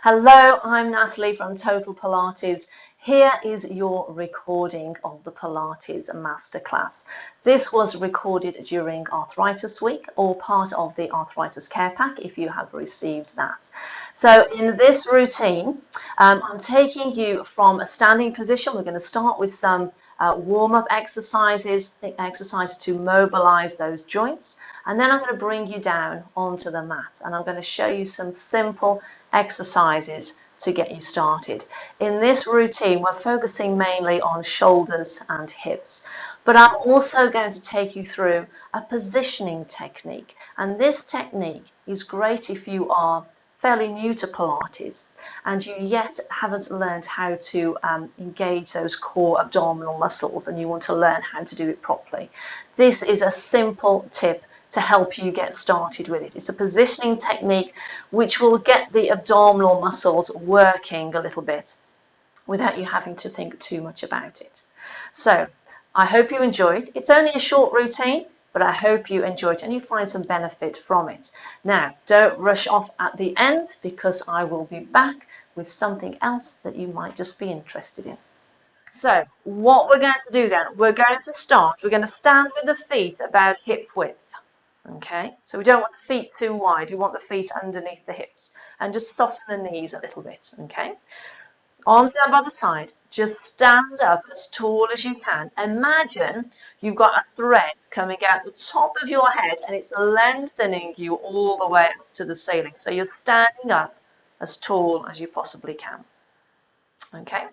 Hello, I'm Natalie from Total Pilates. Here is your recording of the Pilates Masterclass. This was recorded during Arthritis Week or part of the Arthritis Care Pack if you have received that. So in this routine, I'm taking you from a standing position. We're going to start with some warm-up exercises to mobilize those joints, and then I'm going to bring you down onto the mat and I'm going to show you some simple exercises to get you started. In this routine, we're focusing mainly on shoulders and hips, but I'm also going to take you through a positioning technique, and this technique is great if you are fairly new to Pilates and you yet haven't learned how to engage those core abdominal muscles and you want to learn how to do it properly. This is a simple tip to help you get started with it. It's a positioning technique which will get the abdominal muscles working a little bit without you having to think too much about it. So I hope you enjoyed. It's only a short routine, but I hope you enjoy it and you find some benefit from it. Now, don't rush off at the end because I will be back with something else that you might just be interested in. So what we're going to do then, we're going to stand with the feet about hip width. Okay, so we don't want the feet too wide, we want the feet underneath the hips, and just soften the knees a little bit. Okay, arms down by the side, just stand up as tall as you can. Imagine you've got a thread coming out the top of your head and it's lengthening you all the way up to the ceiling. So you're standing up as tall as you possibly can. Okay,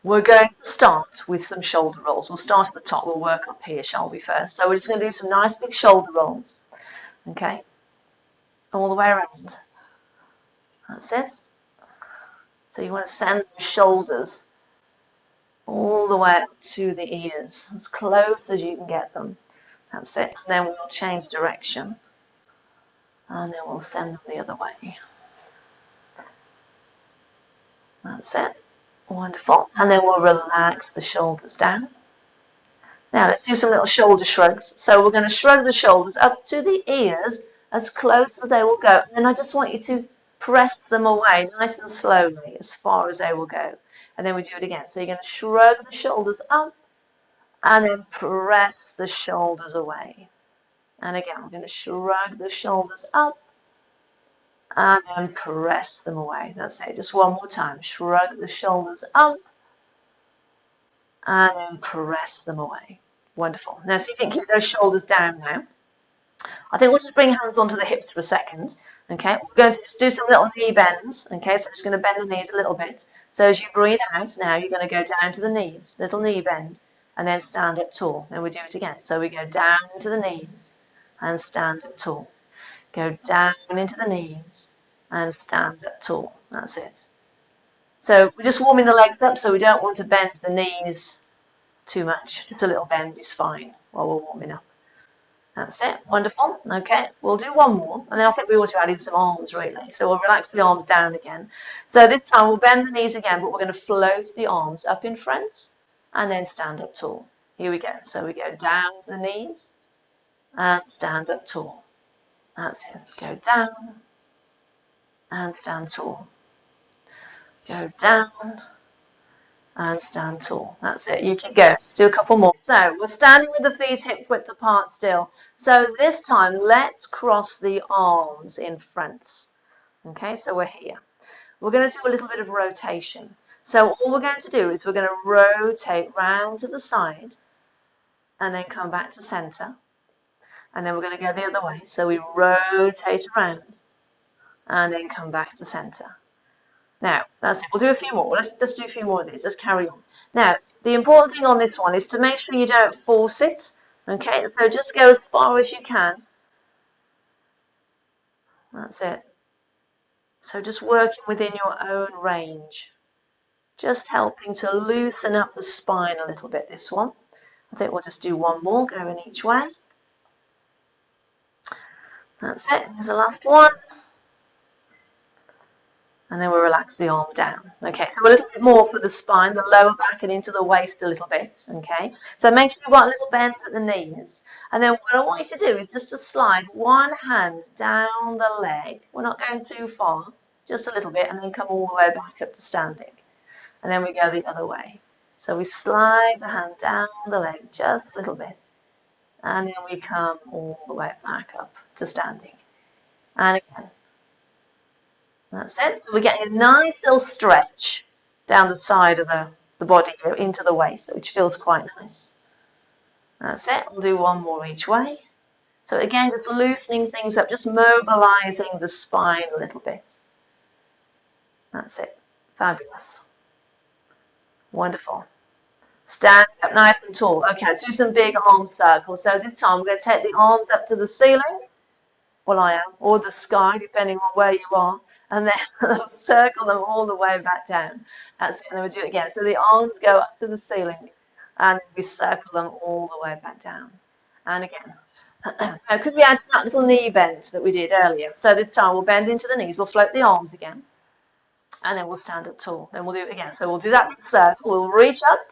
we're going to start with some shoulder rolls. We'll start at the top, we'll work up here, shall we, first? So we're just going to do some nice big shoulder rolls. Okay, all the way around. That's it. So you want to send the shoulders all the way up to the ears, as close as you can get them. That's it. And then we'll change direction. And then we'll send them the other way. That's it. Wonderful. And then we'll relax the shoulders down. Now let's do some little shoulder shrugs. So we're going to shrug the shoulders up to the ears as close as they will go. And then I just want you to press them away nice and slowly as far as they will go. And then we do it again. So you're going to shrug the shoulders up and then press the shoulders away. And again, we're going to shrug the shoulders up and then press them away. That's it. Just one more time. Shrug the shoulders up and then press them away. Wonderful. Now, see if you can keep those shoulders down now. I think we'll just bring hands onto the hips for a second. Okay, we're going to just do some little knee bends. Okay, so I'm just going to bend the knees a little bit. So as you breathe out now, you're going to go down to the knees, little knee bend, and then stand up tall. Then we do it again. So we go down into the knees and stand up tall. Go down into the knees and stand up tall. That's it. So we're just warming the legs up, so we don't want to bend the knees too much. Just a little bend is fine while we're warming up. That's it. Wonderful. Okay, we'll do one more, and then I think we ought to add in some arms, really. So we'll relax the arms down again. So this time we'll bend the knees again, but we're going to float the arms up in front and then stand up tall. Here we go. So we go down the knees and stand up tall. That's it. Go down and stand tall. Go down and stand tall. That's it. You keep going. Do a couple more. So we're standing with the feet hip width apart still. So this time let's cross the arms in front. Okay, so we're here. We're going to do a little bit of rotation. So all we're going to do is we're going to rotate round to the side and then come back to center. And then we're going to go the other way. So we rotate around and then come back to center. Now, that's it. We'll do a few more. Let's do a few more of these. Let's carry on. Now, the important thing on this one is to make sure you don't force it. Okay, so just go as far as you can. That's it. So just working within your own range. Just helping to loosen up the spine a little bit, this one. I think we'll just do one more, going each way. That's it. Here's the last one. And then we'll relax the arm down. Okay, so a little bit more for the spine, the lower back and into the waist a little bit. Okay, so make sure you've got a little bend at the knees. And then what I want you to do is just to slide one hand down the leg. We're not going too far, just a little bit, and then come all the way back up to standing. And then we go the other way. So we slide the hand down the leg just a little bit, and then we come all the way back up to standing. And again. That's it. We're getting a nice little stretch down the side of the body here into the waist, which feels quite nice. That's it. We'll do one more each way. So again, just loosening things up, just mobilizing the spine a little bit. That's it. Fabulous. Wonderful. Stand up nice and tall. Okay, let's do some big arm circles. So this time we're going to take the arms up to the ceiling. Well, I am, or the sky, depending on where you are. And then we'll circle them all the way back down. That's it. And then we'll do it again. So the arms go up to the ceiling, and we circle them all the way back down. And again. Now, could we add that little knee bend that we did earlier? So this time we'll bend into the knees. We'll float the arms again. And then we'll stand up tall. Then we'll do it again. So we'll do that circle. We'll reach up,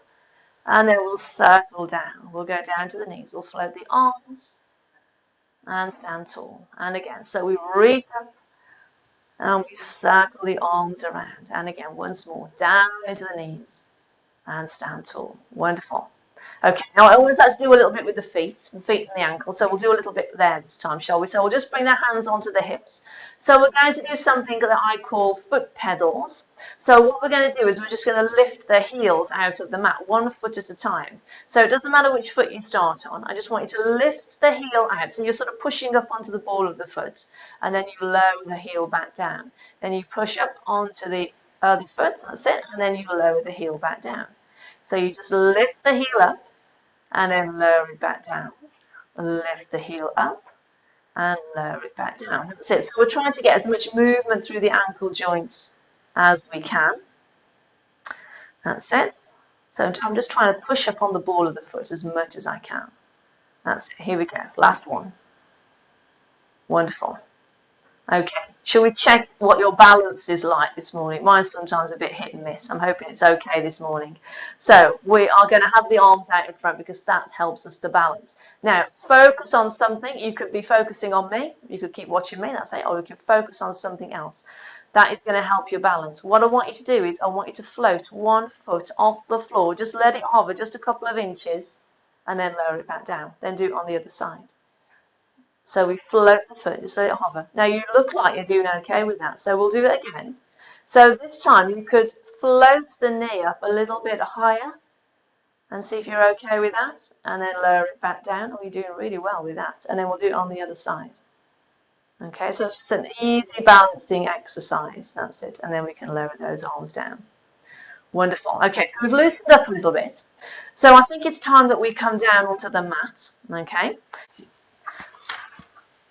and then we'll circle down. We'll go down to the knees. We'll float the arms and stand tall. And again. So we reach up, and we circle the arms around. And again, once more, down into the knees and stand tall. Wonderful. Okay, now I always like to do a little bit with the feet and the ankles. So we'll do a little bit there this time, shall we? So we'll just bring the hands onto the hips. So we're going to do something that I call foot pedals. So what we're going to do is we're just going to lift the heels out of the mat, 1 foot at a time. So it doesn't matter which foot you start on. I just want you to lift the heel out. So you're sort of pushing up onto the ball of the foot, and then you lower the heel back down. Then you push up onto the other foot, that's it, and then you lower the heel back down. So you just lift the heel up, and then lower it back down. Lift the heel up, and lower it back down. That's it. So we're trying to get as much movement through the ankle joints as we can. That's it. So I'm just trying to push up on the ball of the foot as much as I can. That's it. Here we go. Last one. Wonderful. Okay. Shall we check what your balance is like this morning? Mine's sometimes a bit hit and miss. I'm hoping it's okay this morning. So we are going to have the arms out in front because that helps us to balance. Now, focus on something. You could be focusing on me. You could keep watching me. That's it. Or you could focus on something else. That is going to help your balance. What I want you to do is I want you to float 1 foot off the floor. Just let it hover just a couple of inches and then lower it back down. Then do it on the other side. So we float the foot, just let it hover. Now you look like you're doing okay with that. So we'll do it again. So this time you could float the knee up a little bit higher and see if you're okay with that. And then lower it back down. Oh, you're doing really well with that. And then we'll do it on the other side. Okay, so it's just an easy balancing exercise. That's it. And then we can lower those arms down. Wonderful. Okay, so we've loosened up a little bit. So I think it's time that we come down onto the mat. Okay.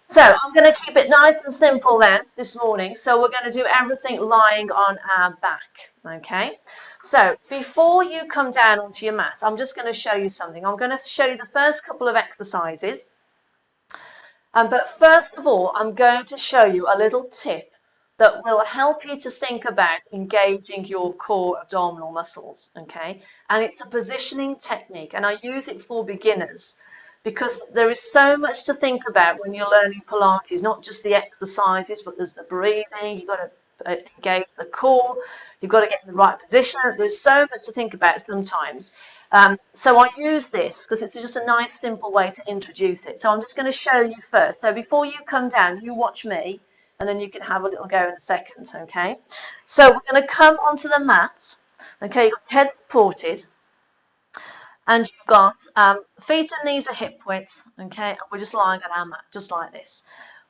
So I'm going to keep it nice and simple then this morning. So we're going to do everything lying on our back. Okay. So before you come down onto your mat, I'm just going to show you something. I'm going to show you the first couple of exercises. But first of all, I'm going to show you a little tip that will help you to think about engaging your core abdominal muscles, okay? And it's a positioning technique, and I use it for beginners because there is so much to think about when you're learning Pilates, not just the exercises, but there's the breathing, you've got to engage the core, you've got to get in the right position. There's so much to think about sometimes. So I use this because it's just a nice simple way to introduce it. So I'm just going to show you first. So before you come down, you watch me and then you can have a little go in a second, okay? So we're going to come onto the mat, okay, you've got head supported and you've got feet and knees are hip width, okay, and we're just lying on our mat, just like this.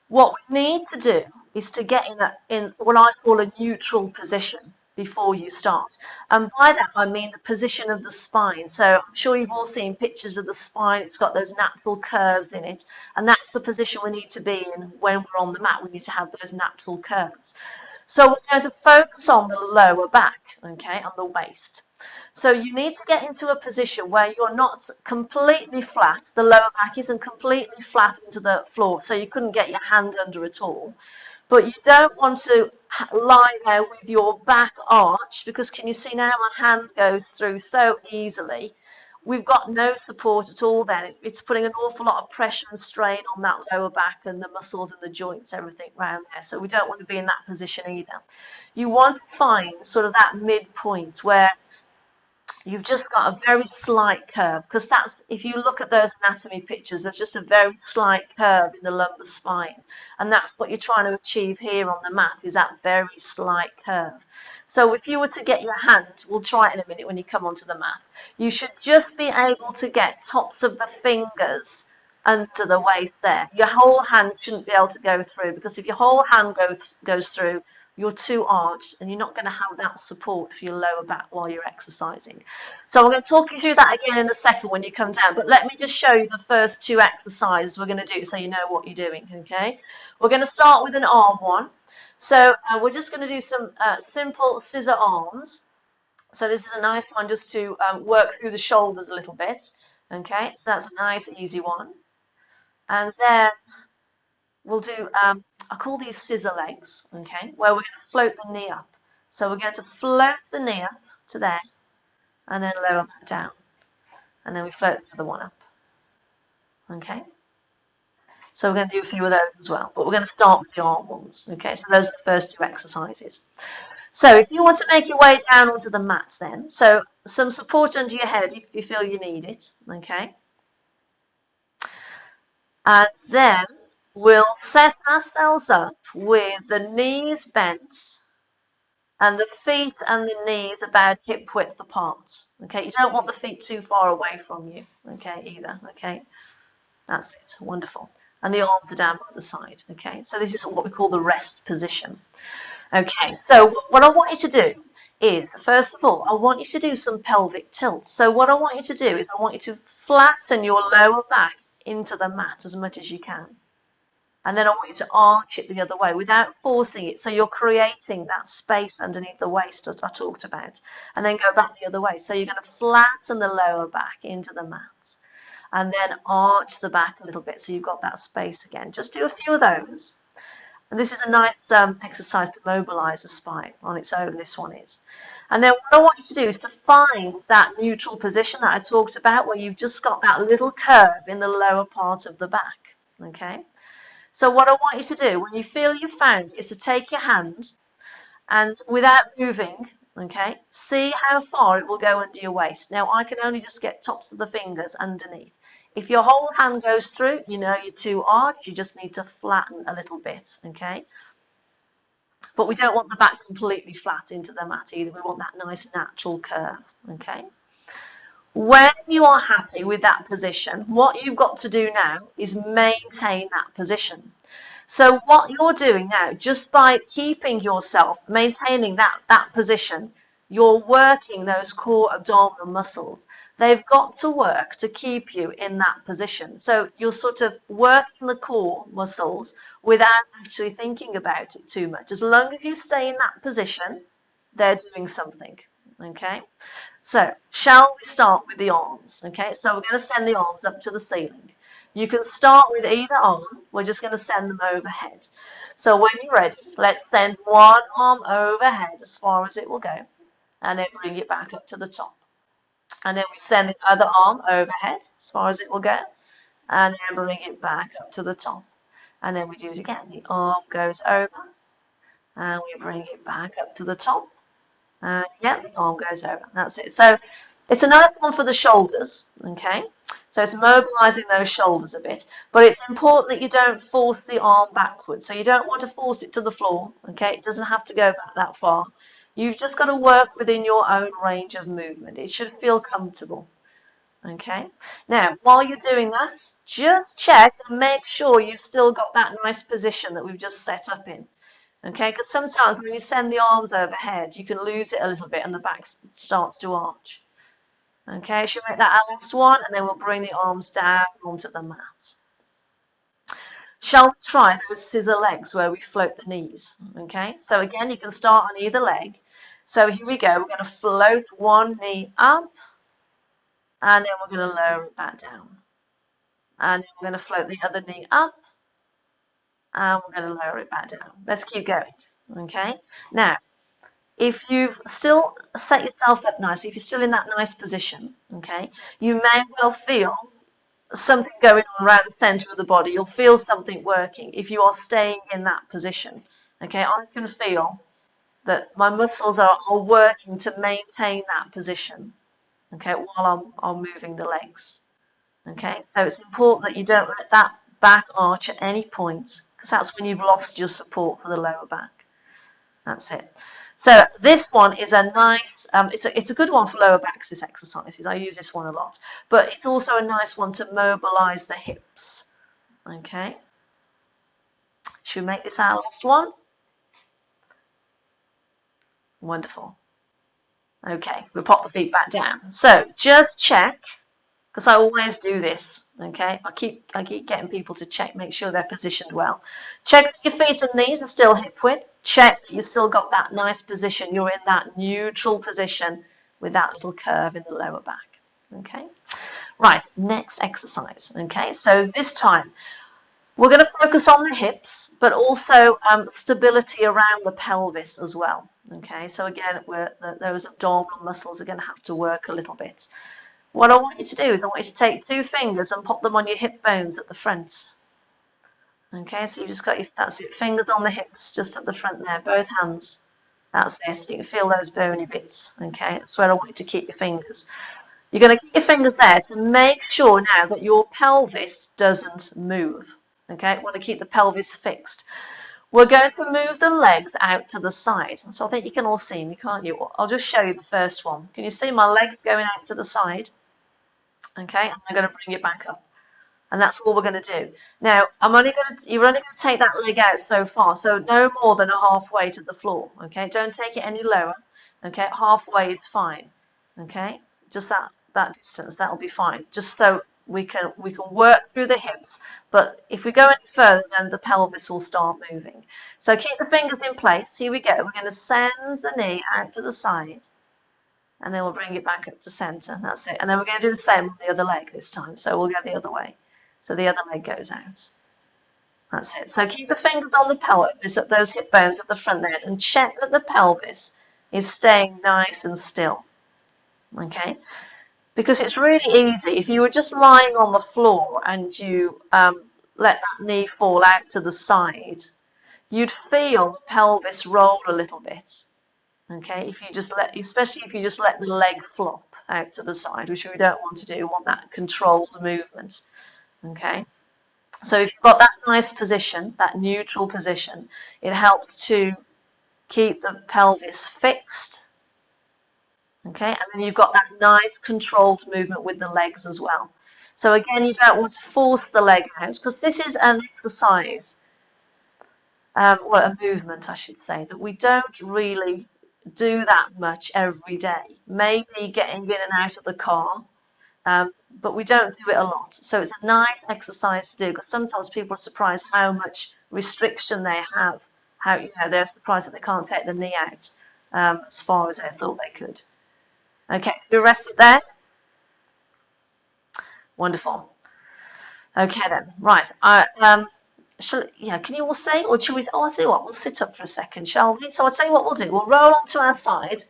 What we need to do is to get in what I call a neutral position before you start. And by that I mean the position of the spine. So I'm sure you've all seen pictures of the spine. It's got those natural curves in it. And that's the position we need to be in when we're on the mat. We need to have those natural curves. So we're going to focus on the lower back, okay, on the waist. So you need to get into a position where you're not completely flat. The lower back isn't completely flat into the floor, so you couldn't get your hand under at all. But you don't want to lie there with your back arch, because can you see now my hand goes through so easily. we've got no support at all then. It's putting an awful lot of pressure and strain on that lower back and the muscles and the joints, everything around there. So we don't want to be in that position either. You want to find sort of that midpoint where you've just got a very slight curve, because that's, if you look at those anatomy pictures, there's just a very slight curve in the lumbar spine, and that's what you're trying to achieve here on the mat, is that very slight curve. So if you were to get your hand, we'll try it in a minute when you come onto the mat, you should just be able to get tops of the fingers under the waist there. Your whole hand shouldn't be able to go through, because if your whole hand goes through, you're too arched and you're not going to have that support for your lower back while you're exercising. So I'm going to talk you through that again in a second when you come down, but let me just show you the first two exercises we're going to do so you know what you're doing, okay? We're going to start with an arm one. So we're just going to do some simple scissor arms. So this is a nice one just to work through the shoulders a little bit, okay? So that's a nice easy one. And then we'll do, I call these scissor legs, okay, where we're going to float the knee up. So we're going to float the knee up to there, and then lower back down. And then we float the other one up, okay. So we're going to do a few of those as well, but we're going to start with the arm ones, okay. So those are the first two exercises. So if you want to make your way down onto the mat then, so some support under your head if you feel you need it, okay. And then we'll set ourselves up with the knees bent and the feet and the knees about hip width apart. Okay, you don't want the feet too far away from you, okay, either, okay. That's it, wonderful. And the arms are down by the side, okay. So this is what we call the rest position. Okay, so what I want you to do is, first of all, I want you to do some pelvic tilts. So what I want you to do is I want you to flatten your lower back into the mat as much as you can. And then I want you to arch it the other way without forcing it. So you're creating that space underneath the waist as I talked about. And then go back the other way. So you're going to flatten the lower back into the mat. And then arch the back a little bit so you've got that space again. Just do a few of those. And this is a nice exercise to mobilise the spine on its own, this one is. And then what I want you to do is to find that neutral position that I talked about, where you've just got that little curve in the lower part of the back, okay? So what I want you to do, when you feel you've found it, is to take your hand and without moving, okay, see how far it will go under your waist. Now, I can only just get tops of the fingers underneath. If your whole hand goes through, you know you're too arched, you just need to flatten a little bit, okay? But we don't want the back completely flat into the mat either. We want that nice natural curve, okay? When you are happy with that position, what you've got to do now is maintain that position. So what you're doing now, just by keeping yourself, maintaining that position, you're working those core abdominal muscles. They've got to work to keep you in that position. So you're sort of working the core muscles without actually thinking about it too much. As long as you stay in that position, they're doing something, okay? So, shall we start with the arms? Okay, so we're going to send the arms up to the ceiling. You can start with either arm. We're just going to send them overhead. So when you're ready, let's send one arm overhead as far as it will go, and then bring it back up to the top. And then we send the other arm overhead as far as it will go, and then bring it back up to the top. And then we do it again. The arm goes over, and we bring it back up to the top. Yeah, the arm goes over. That's it. So it's a nice one for the shoulders, okay? So it's mobilizing those shoulders a bit, but it's important that you don't force the arm backwards. So you don't want to force it to the floor, okay? It doesn't have to go back that far. You've just got to work within your own range of movement. It should feel comfortable, okay? Now, while you're doing that, just check and make sure you've still got that nice position that we've just set up in. Okay, because sometimes when you send the arms overhead, you can lose it a little bit and the back starts to arch. Okay, should we make that our last one, and then we'll bring the arms down onto the mat. Shall we try those scissor legs where we float the knees? Okay, so again, you can start on either leg. So here we go, we're going to float one knee up, and then we're going to lower it back down. And then we're going to float the other knee up, and we're going to lower it back down. Let's keep going, okay? Now, If you've still set yourself up nicely, if you're still in that nice position, okay, you may well feel something going on around the center of the body. You'll feel something working if you are staying in that position. Okay, I can feel that my muscles are working to maintain that position. Okay, while I'm moving the legs. Okay, so it's important that you don't let that back arch at any point, because that's when you've lost your support for the lower back. That's it. So this one is a nice, it's a good one for lower back exercises. I use this one a lot, but it's also a nice one to mobilize the hips. Okay. Should we make this our last one? Wonderful. Okay, we'll pop the feet back down. So just check, because I always do this. Okay, I keep getting people to check, make sure they're positioned well. Check that your feet and knees are still hip width. Check that you've still got that nice position. You're in that neutral position with that little curve in the lower back. Okay, right, next exercise. Okay, so this time we're going to focus on the hips, but also stability around the pelvis as well. Okay, so again, those abdominal muscles are going to have to work a little bit. What I want you to do is I want you to take 2 fingers and pop them on your hip bones at the front. Okay, so you just got your, that's it, fingers on the hips, just at the front there, both hands. That's it, so you can feel those bony bits. Okay, that's where I want you to keep your fingers. You're going to keep your fingers there to make sure now that your pelvis doesn't move. Okay, you want to keep the pelvis fixed. We're going to move the legs out to the side. So I think you can all see me, can't you? I'll just show you the first one. Can you see my legs going out to the side? Okay, and I'm going to bring it back up. And that's all we're going to do. Now, you're only going to take that leg out so far, so no more than a halfway to the floor. Okay, don't take it any lower. Okay, halfway is fine. Okay, just that distance, that'll be fine. Just so we can work through the hips, but if we go any further, then the pelvis will start moving. So keep the fingers in place. Here we go. We're going to send the knee out to the side, and then we'll bring it back up to center. That's it. And then we're going to do the same on the other leg this time. So we'll go the other way. So the other leg goes out. That's it. So keep the fingers on the pelvis at those hip bones at the front there, and check that the pelvis is staying nice and still. Okay? Because it's really easy. If you were just lying on the floor and you let that knee fall out to the side, you'd feel the pelvis roll a little bit. Okay, if you just especially if you just let the leg flop out to the side, which we don't want to do. We want that controlled movement. Okay, so if you've got that nice position, that neutral position, it helps to keep the pelvis fixed. Okay, and then you've got that nice controlled movement with the legs as well. So again, you don't want to force the leg out, because this is an exercise, well, a movement, I should say, that we don't really do that much every day. Maybe getting in and out of the car, but we don't do it a lot. So it's a nice exercise to do, because sometimes people are surprised how much restriction they have. How, they're surprised that they can't take the knee out as far as they thought they could. Okay, you rest it there. Wonderful. Okay then, right. Can you all say, or should we? Oh, I'll tell you what. We'll sit up for a second, shall we? So I'll tell you what we'll do. We'll roll onto our side,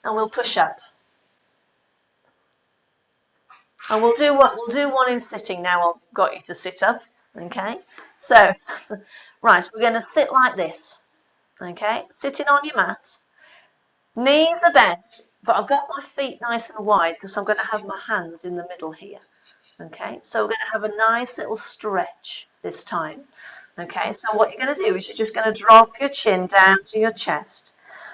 and we'll push up. And we'll do one in sitting now. I've got you to sit up. Okay. So, right, we're going to sit like this. Okay, sitting on your mat. Knees are bent, but I've got my feet nice and wide because I'm going to have my hands in the middle here. Okay, so we're going to have a nice little stretch this time. Okay, so what you're going to do is you're just going to drop your chin down to your chest,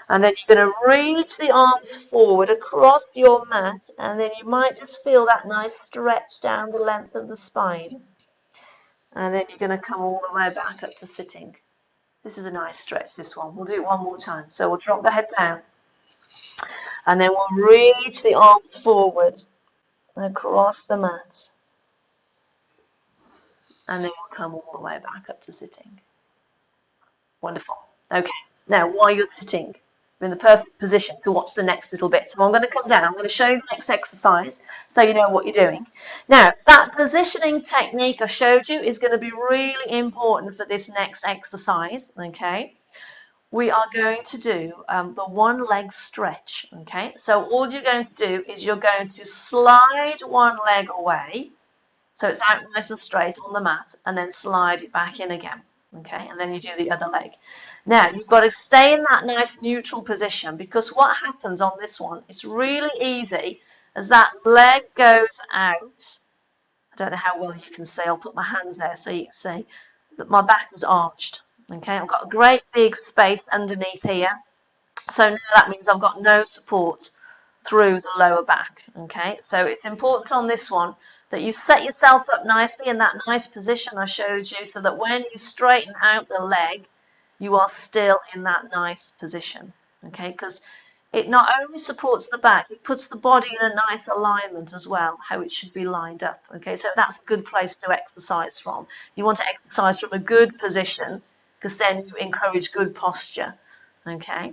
and then you're going to reach the arms forward across your mat, and then you might just feel that nice stretch down the length of the spine. And then you're going to come all the way back up to sitting. This is a nice stretch, this one. We'll do it one more time. So we'll drop the head down, and then we'll reach the arms forward across the mat. And then we'll come all the way back up to sitting. Wonderful. Okay, now while you're sitting, you're in the perfect position to watch the next little bit. So I'm going to come down, I'm going to show you the next exercise so you know what you're doing. Now, that positioning technique I showed you is going to be really important for this next exercise, okay? we are going to do the one leg stretch, okay? So all you're going to do is you're going to slide one leg away, so it's out nice and straight on the mat, and then slide it back in again, okay? And then you do the other leg. Now, you've got to stay in that nice neutral position, because what happens on this one, it's really easy, as that leg goes out. I don't know how well you can see, I'll put my hands there so you can see that my back is arched. Okay, I've got a great big space underneath here. So now that means I've got no support through the lower back. Okay, so it's important on this one that you set yourself up nicely in that nice position I showed you, so that when you straighten out the leg, you are still in that nice position. Okay, because it not only supports the back, it puts the body in a nice alignment as well, how it should be lined up. Okay, so that's a good place to exercise from. You want to exercise from a good position, because then you encourage good posture. Okay,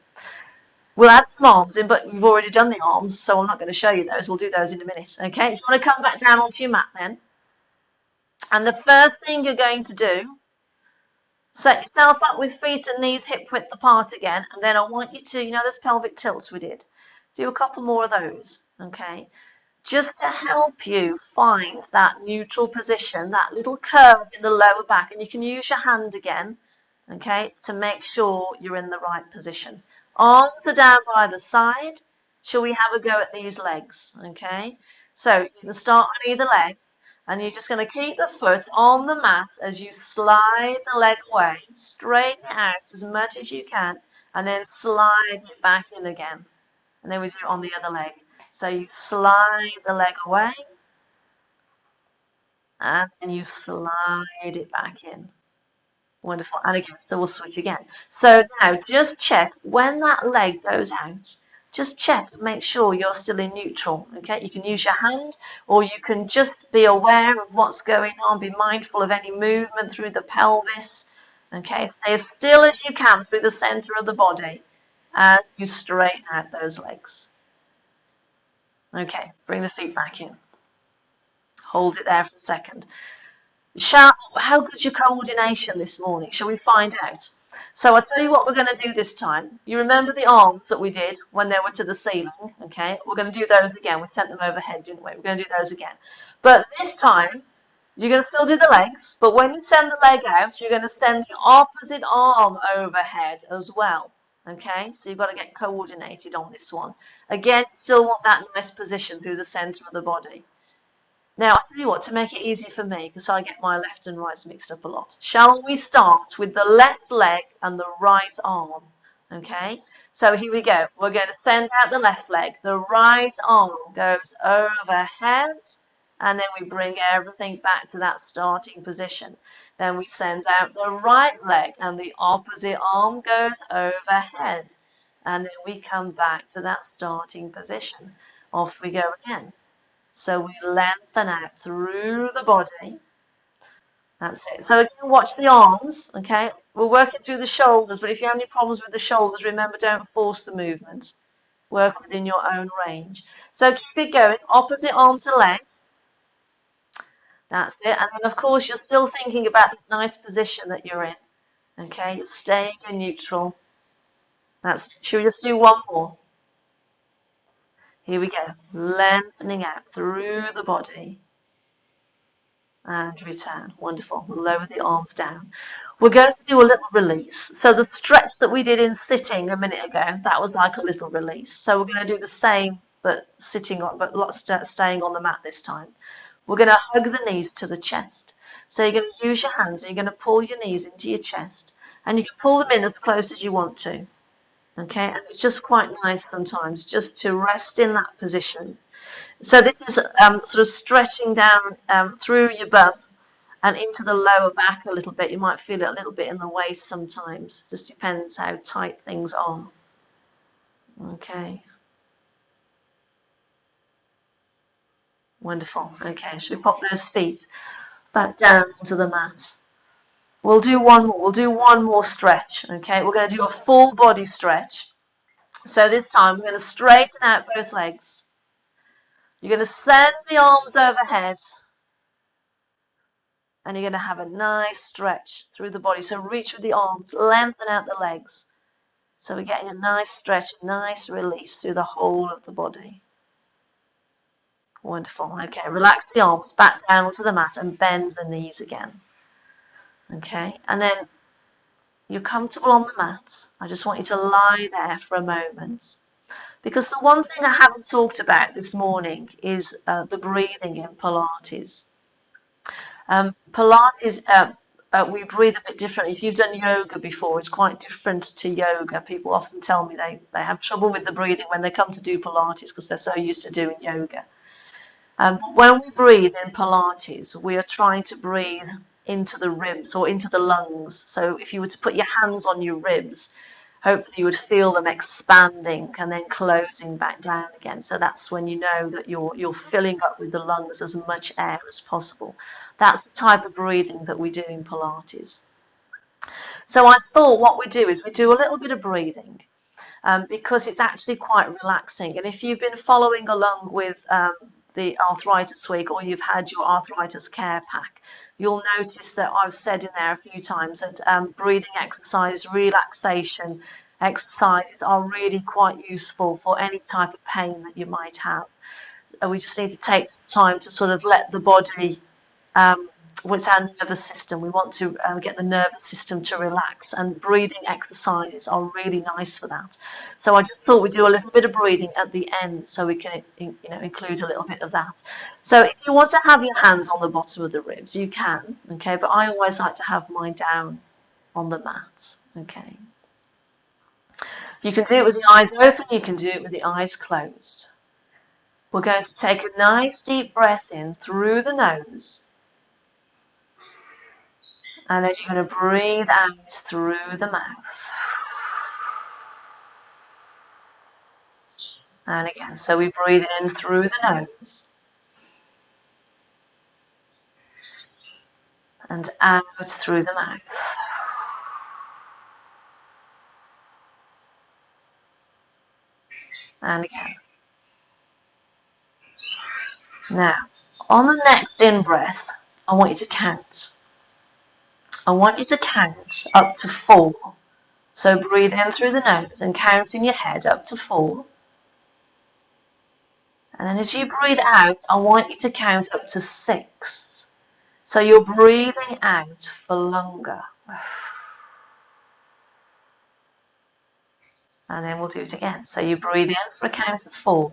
we'll add some arms in, but we've already done the arms, so I'm not going to show you those. We'll do those in a minute. Okay, you want to come back down onto your mat then. And the first thing you're going to do, set yourself up with feet and knees hip width apart again, and then I want you to, you know those pelvic tilts we did? Do a couple more of those, okay? Just to help you find that neutral position, that little curve in the lower back, and you can use your hand again, okay, to make sure you're in the right position. Arms are down by the side. Shall we have a go at these legs, okay? So you can start on either leg. And you're just going to keep the foot on the mat as you slide the leg away. Straighten it out as much as you can, and then slide it back in again. And then we do it on the other leg. So you slide the leg away, and then you slide it back in. Wonderful. And again, so we'll switch again. So now just check when that leg goes out. Just check, make sure you're still in neutral, okay? You can use your hand, or you can just be aware of what's going on, be mindful of any movement through the pelvis, okay? Stay as still as you can through the center of the body, and you straighten out those legs. Okay, bring the feet back in. Hold it there for a second. How good's your coordination this morning? Shall we find out? So I'll tell you what we're going to do this time. You remember the arms that we did when they were to the ceiling, okay? We're going to do those again. We sent them overhead, didn't we? We're going to do those again. But this time, you're going to still do the legs, but when you send the leg out, you're going to send the opposite arm overhead as well, okay? So you've got to get coordinated on this one. Again, still want that nice position through the center of the body. Now, I'll tell you what, to make it easy for me, because I get my left and rights mixed up a lot, shall we start with the left leg and the right arm, okay? So here we go. We're going to send out the left leg. The right arm goes overhead, and then we bring everything back to that starting position. Then we send out the right leg, and the opposite arm goes overhead, and then we come back to that starting position. Off we go again. So we lengthen out through the body. That's it. So again, watch the arms, okay? We're working through the shoulders, but if you have any problems with the shoulders, remember, don't force the movement. Work within your own range. So keep it going. Opposite arm to leg. That's it. And then, of course, you're still thinking about the nice position that you're in. Okay? You're staying in neutral. That's it. Should we just do one more? Here we go, lengthening out through the body and return. Wonderful. Lower the arms down. We're going to do a little release. So the stretch that we did in sitting a minute ago, that was like a little release. So we're going to do the same, but sitting on, but staying on the mat this time. We're going to hug the knees to the chest. So you're going to use your hands and you're going to pull your knees into your chest, and you can pull them in as close as you want to. Okay, and it's just quite nice sometimes just to rest in that position. So this is sort of stretching down through your bum and into the lower back a little bit. You might feel it a little bit in the waist sometimes. Just depends how tight things are. Okay. Wonderful. Okay, should we pop those feet back down to the mat? We'll do one more. We'll do one more stretch. Okay, we're going to do a full body stretch. So this time we're going to straighten out both legs. You're going to send the arms overhead, and you're going to have a nice stretch through the body. So reach with the arms, lengthen out the legs, So we're getting a nice stretch, a nice release through the whole of the body. Wonderful. Okay, relax the arms back down onto the mat and bend the knees again. Okay, and then you're comfortable on the mat. I just want you to lie there for a moment. Because the one thing I haven't talked about this morning is the breathing in Pilates. Pilates, we breathe a bit differently. If you've done yoga before, it's quite different to yoga. People often tell me they have trouble with the breathing when they come to do Pilates because they're so used to doing yoga. When we breathe in Pilates, we are trying to breathe into the ribs or into the lungs. So if you were to put your hands on your ribs, hopefully you would feel them expanding and then closing back down again. So that's when you know that you're filling up with the lungs as much air as possible. That's the type of breathing that we do in Pilates. So I thought what we do is we do a little bit of breathing because it's actually quite relaxing. And if you've been following along with the Arthritis Week or you've had your Arthritis Care Pack, you'll notice that I've said in there a few times that breathing exercises, relaxation exercises are really quite useful for any type of pain that you might have. So we just need to take time to sort of let the body, it's our nervous system. We want to get the nervous system to relax, and breathing exercises are really nice for that. So I just thought we'd do a little bit of breathing at the end so we can include a little bit of that. So if you want to have your hands on the bottom of the ribs, you can, okay, but I always like to have mine down on the mat, okay. You can do it with the eyes open, you can do it with the eyes closed. We're going to take a nice deep breath in through the nose. And then you're going to breathe out through the mouth. And again, so we breathe in through the nose. And out through the mouth. And again. Now, on the next in-breath, I want you to count. I want you to count up to 4. So breathe in through the nose and count in your head up to 4. And then as you breathe out, I want you to count up to 6. So you're breathing out for longer. And then we'll do it again. So you breathe in for a count of 4.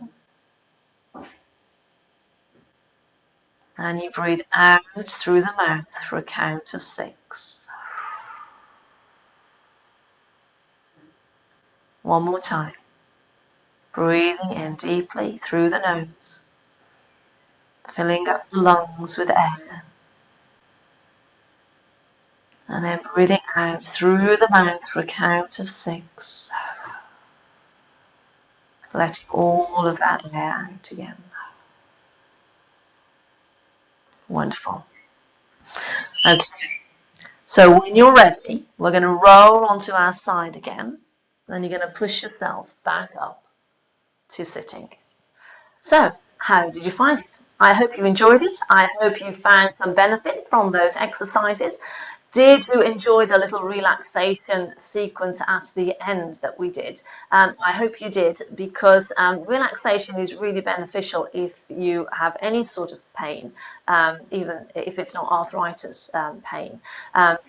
And you breathe out through the mouth for a count of 6. One more time. Breathing in deeply through the nose, filling up the lungs with air. And then breathing out through the mouth for a count of 6. Letting all of that air out again. Wonderful. Okay, so when you're ready, we're going to roll onto our side again. Then you're going to push yourself back up to sitting. So, how did you find it? I hope you enjoyed it. I hope you found some benefit from those exercises. Did you enjoy the little relaxation sequence at the end that we did? I hope you did, because relaxation is really beneficial if you have any sort of pain, even if it's not arthritis pain,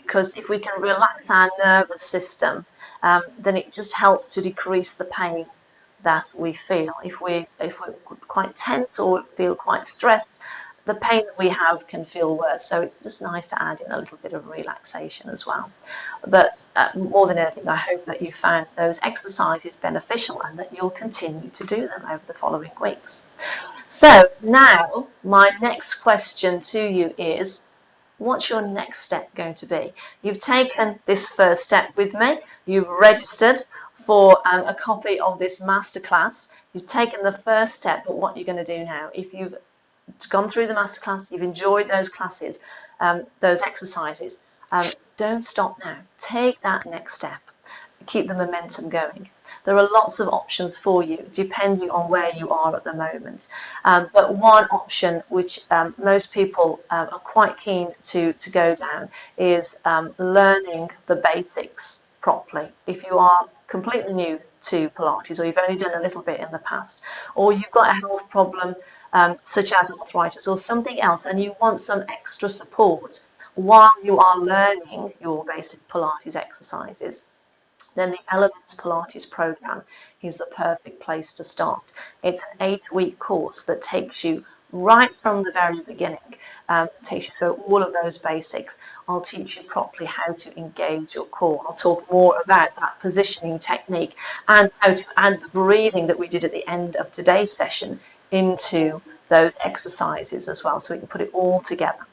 because if we can relax our nervous system, then it just helps to decrease the pain that we feel. If we're quite tense or feel quite stressed, the pain that we have can feel worse. So it's just nice to add in a little bit of relaxation as well. But more than anything, I hope that you found those exercises beneficial and that you'll continue to do them over the following weeks. So now my next question to you is, what's your next step going to be? You've taken this first step with me. You've registered for a copy of this masterclass. You've taken the first step, but what you're going to do now? If you've gone through the masterclass, you've enjoyed those classes, those exercises, don't stop now. Take that next step. Keep the momentum going. There are lots of options for you depending on where you are at the moment. But one option which most people are quite keen to go down is learning the basics properly. If you are completely new to Pilates, or you've only done a little bit in the past, or you've got a health problem such as arthritis or something else, and you want some extra support while you are learning your basic Pilates exercises, then the Elements Pilates Programme is the perfect place to start. It's an 8-week course that takes you right from the very beginning, takes you through all of those basics. I'll teach you properly how to engage your core. I'll talk more about that positioning technique and how to add the breathing that we did at the end of today's session into those exercises as well, so we can put it all together.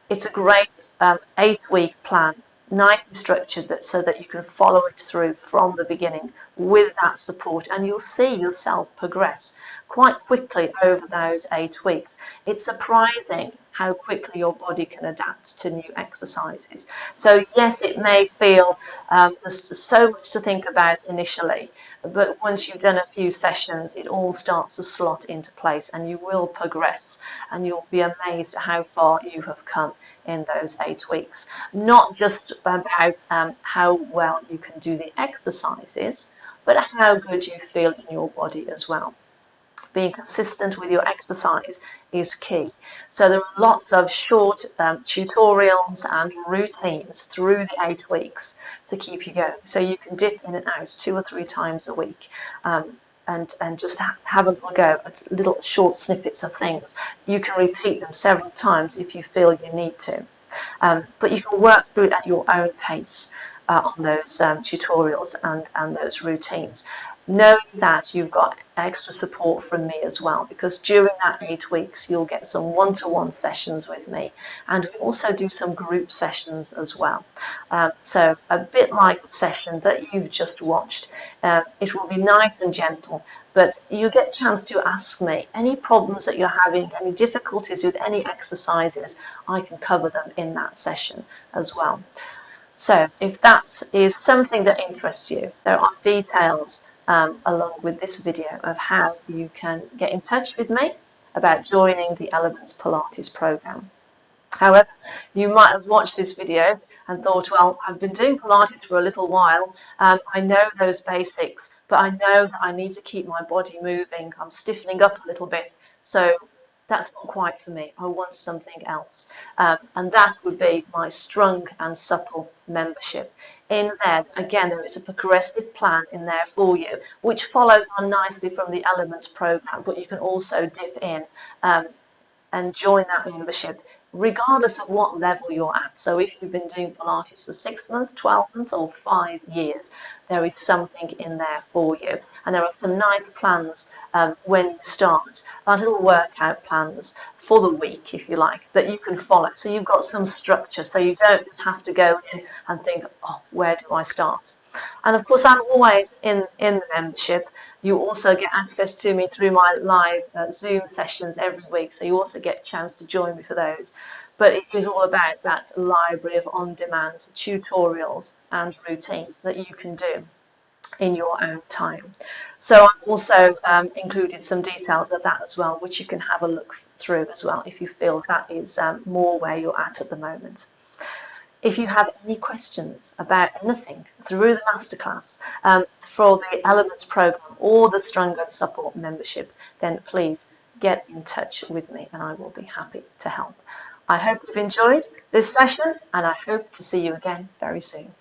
It's a great 8-week plan, nicely structured, so that you can follow it through from the beginning with that support, and you'll see yourself progress quite quickly over those 8 weeks. It's surprising how quickly your body can adapt to new exercises. So yes, it may feel there's so much to think about initially, but once you've done a few sessions, it all starts to slot into place, and you will progress, and you'll be amazed at how far you have come in those 8 weeks. Not just about how well you can do the exercises, but how good you feel in your body as well. Being consistent with your exercise is key. So there are lots of short tutorials and routines through the 8 weeks to keep you going. So you can dip in and out 2 or 3 times a week and just have a little go at little short snippets of things. You can repeat them several times if you feel you need to. But you can work through it at your own pace on those tutorials and those routines, knowing that you've got extra support from me as well, because during that 8 weeks you'll get some one-to-one sessions with me, and we also do some group sessions as well. So a bit like the session that you've just watched, it will be nice and gentle, but you get a chance to ask me any problems that you're having, any difficulties with any exercises. I can cover them in that session as well. So if that is something that interests you, there are details along with this video of how you can get in touch with me about joining the Elements Pilates Programme. However, you might have watched this video and thought, well, I've been doing Pilates for a little while, I know those basics, but I know that I need to keep my body moving, I'm stiffening up a little bit, so that's not quite for me, I want something else. And that would be my Strong and Supple membership. In there, again, there is a progressive plan in there for you, which follows on nicely from the Elements Programme, but you can also dip in and join that membership regardless of what level you're at. So if you've been doing Pilates for 6 months, 12 months or 5 years, there is something in there for you. And there are some nice plans when you start, like little workout plans for the week, if you like, that you can follow. So you've got some structure, so you don't just have to go in and think, oh, where do I start? And of course, I'm always in the membership. You also get access to me through my live Zoom sessions every week, so you also get a chance to join me for those. But it is all about that library of on-demand tutorials and routines that you can do in your own time. So I've also included some details of that as well, which you can have a look through as well if you feel that is more where you're at the moment. If you have any questions about anything through the Masterclass, for the Elements Programme or the Strong and Supple membership, then please get in touch with me and I will be happy to help. I hope you've enjoyed this session and I hope to see you again very soon.